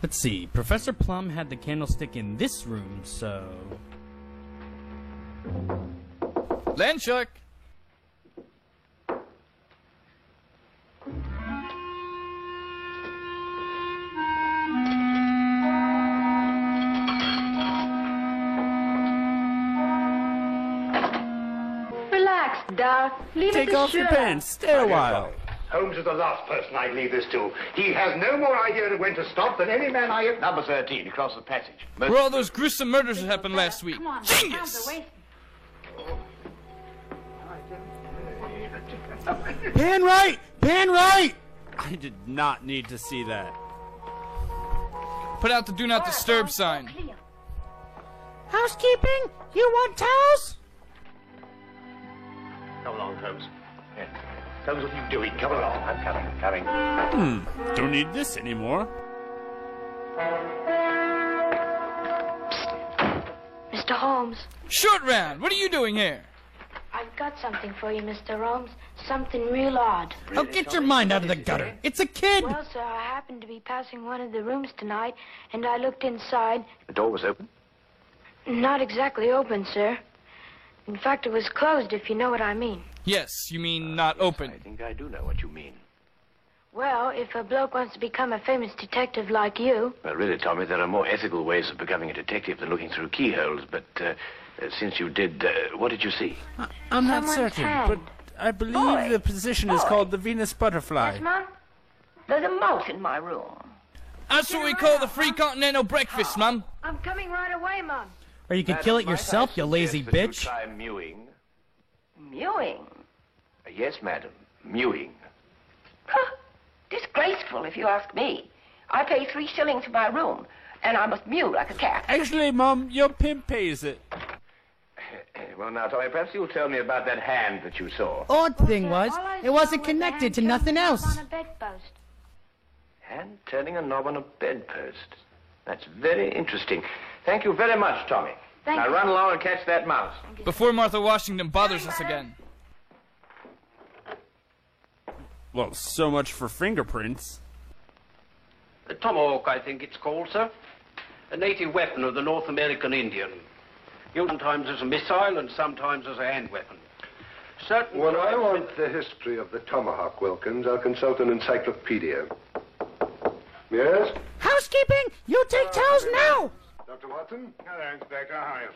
Let's see, Professor Plum had the candlestick in this room, so... Land shark! Relax, Dar. Leave it Take to off your Sherlock. pants. Stay a while. Holmes is the last person I'd leave this to. He has no more idea of when to stop than any man I have... Number 13, across the passage. Where all those gruesome murders that happened last week. Come on, Genius! Pan right! Pan right! I did not need to see that. Put out the do not disturb sign. Housekeeping? You want towels? Come along, Holmes. Yeah. Holmes, what are you doing? Come along. I'm coming. Don't need this anymore. Mr. Holmes, Short round, what are you doing here? I've got something for you, Mr. Holmes. Something real odd. Oh, get your mind out of the gutter. It's a kid! Well, sir, I happened to be passing one of the rooms tonight, and I looked inside. The door was open? Not exactly open, sir. In fact, it was closed, if you know what I mean. Yes, you mean not open. I think I do know what you mean. Well, if a bloke wants to become a famous detective like you... Well, really, Tommy, there are more ethical ways of becoming a detective than looking through keyholes, but since you did, what did you see? I'm not Someone's certain, hand. but I believe Boy. the position is called the Venus butterfly. Yes, Mom? There's a mouse in my room. That's what we call the free continental breakfast, Mum. I'm coming right away, Mom. Or you could kill it yourself, you lazy bitch. Try mewing. Mewing. Yes, madam, mewing. Huh. Disgraceful, if you ask me. I pay 3 shillings for my room, and I must mew like a cat. Actually, Mom, your pimp pays it. Well, now, Tommy, perhaps you'll tell me about that hand that you saw. Odd thing was, it wasn't connected to nothing else. On a bedpost. Hand turning a knob on a bedpost. That's very interesting. Thank you very much, Tommy. Thank now you. run along and catch that mouse. Before Martha Washington bothers us again. Well, so much for fingerprints. A tomahawk, I think it's called, sir. A native weapon of the North American Indian. Used sometimes as a missile and sometimes as a hand weapon. Certain When I tribes- want the history of the tomahawk, Wilkins, I'll consult an encyclopedia. Yes? Housekeeping! You take towels now! Dr. Watson? Hello, Inspector. How are you?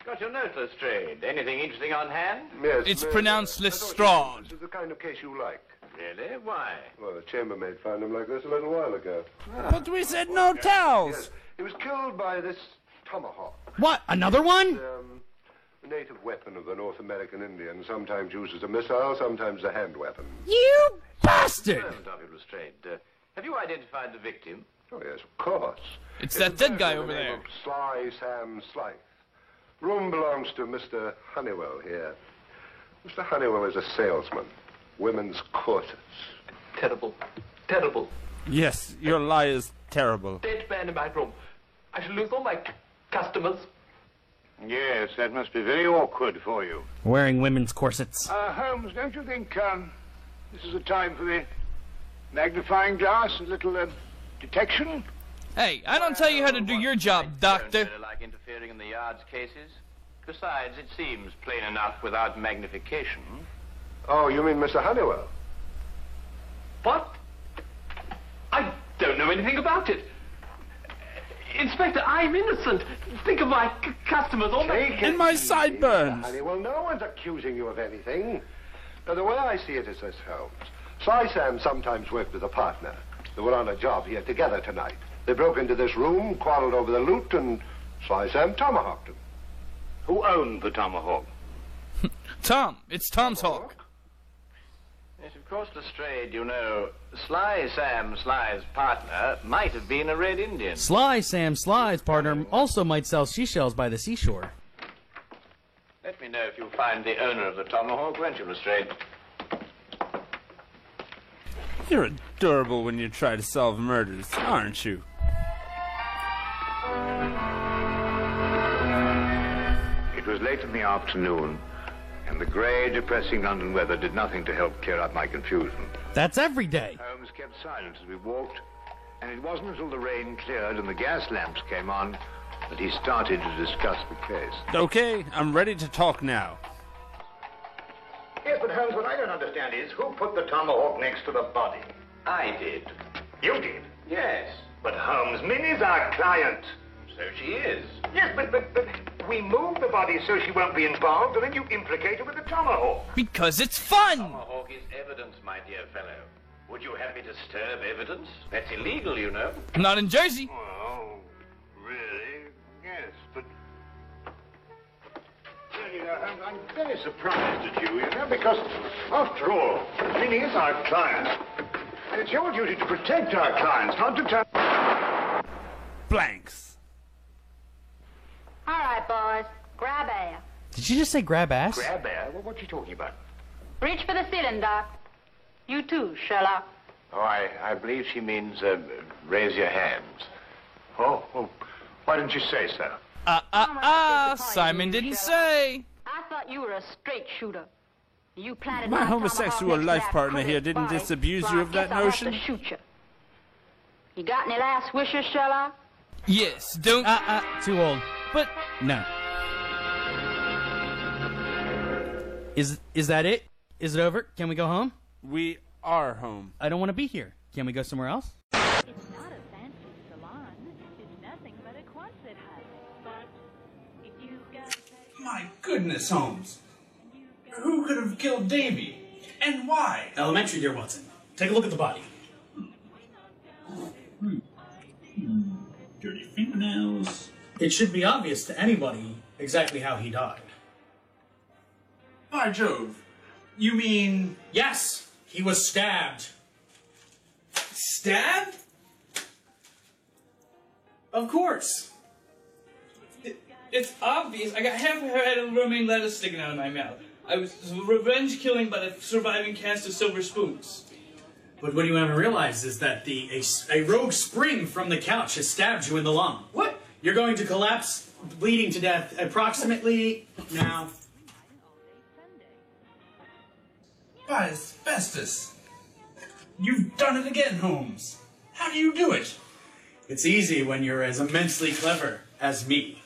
Got your note, Lestrade. Anything interesting on hand? Yes. It's miss. pronounced I thought Lestrade. This is the kind of case you like. Really? Why? Well, the chambermaid found him like this a little while ago. But we said no towels. Yes. He was killed by this tomahawk. What, another one? A native weapon of the North American Indian, sometimes used as a missile, sometimes a hand weapon. You bastard! Moment of it, Lestrade. Have you identified the victim? Oh, yes, of course. It's that dead guy over the name there. of Sly Sam Slythe. Room belongs to Mr. Honeywell here. Mr. Honeywell is a salesman. Women's quarters. Terrible. Terrible. Yes, your lie is terrible. Dead man in my room. I shall lose all my customers. Yes, that must be very awkward for you. Wearing women's corsets. Holmes, don't you think this is a time for the magnifying glass, a little detection? Hey, I don't tell you how to do your job, doctor. Don't really like interfering in the yard's cases. Besides, it seems plain enough without magnification. Oh, you mean Mr. Honeywell? What? I don't know anything about it. Inspector, I'm innocent. Think of my customers. All my... And my sideburns. Honeywell, no one's accusing you of anything. Now, the way I see it is this, Holmes. Sly Sam sometimes worked with a partner. They were on a job here together tonight. They broke into this room, quarreled over the loot, and Sly Sam tomahawked him. Who owned the tomahawk? Tom. It's Tom's hawk. Yes, of course, Lestrade, you know, Sly Sam Sly's partner might have been a Red Indian. Sly Sam Sly's partner also might sell seashells by the seashore. Let me know if you find the owner of the tomahawk, won't you, Lestrade? You're adorable when you try to solve murders, aren't you? It was late in the afternoon, and the grey, depressing London weather did nothing to help clear up my confusion. That's every day. Holmes kept silent as we walked, And it wasn't until the rain cleared and the gas lamps came on that he started to discuss the case. Okay, I'm ready to talk now. Yes, but Holmes, what I don't understand is who put the tomahawk next to the body? I did. You did? Yes. But Holmes, Minnie's our client. So she is. Yes, but we moved the body so she won't be involved, and then you implicate her with the tomahawk. Because it's fun! Tomahawk is evidence, my dear fellow. Would you have me disturb evidence? That's illegal, you know. Not in Jersey. Well, really? Yes, but... Well, you know, Holmes, I'm very surprised at you know, because, after all, Minnie is our client. And it's your duty to protect our clients, not to turn... Blanks. All right, boys. Grab air. Did you just say grab ass? Grab air? Well, what are you talking about? Reach for the ceiling, Doc. You too, Sherlock. Oh, I believe she means, raise your hands. Oh, well, why didn't you say so? Simon didn't say. I thought you were a straight shooter. You planted My my homosexual tomahawk life next to that partner pretty here didn't body, disabuse so you I of that guess I'll have to notion? shoot you. You got any last wishes, Sherlock? Yes, don't... Too old. But... No. Is that it? Is it over? Can we go home? We are home. I don't want to be here. Can we go somewhere else? It's not a fancy salon. It's nothing but a Quonset hut. But if you've got... My goodness, Holmes. Who could have killed Davy? And why? Elementary, dear Watson. Take a look at the body. Dirty fingernails. It should be obvious to anybody exactly how he died. By Jove. You mean... Yes, he was stabbed. Stabbed? Of course. It's obvious. I got half a head of romaine lettuce sticking out of my mouth. I was revenge killing by the surviving cast of silver spoons. But what you haven't realized is that a rogue spring from the couch has stabbed you in the lung. What? You're going to collapse, bleeding to death, approximately now. By asbestos. You've done it again, Holmes. How do you do it? It's easy when you're as immensely clever as me.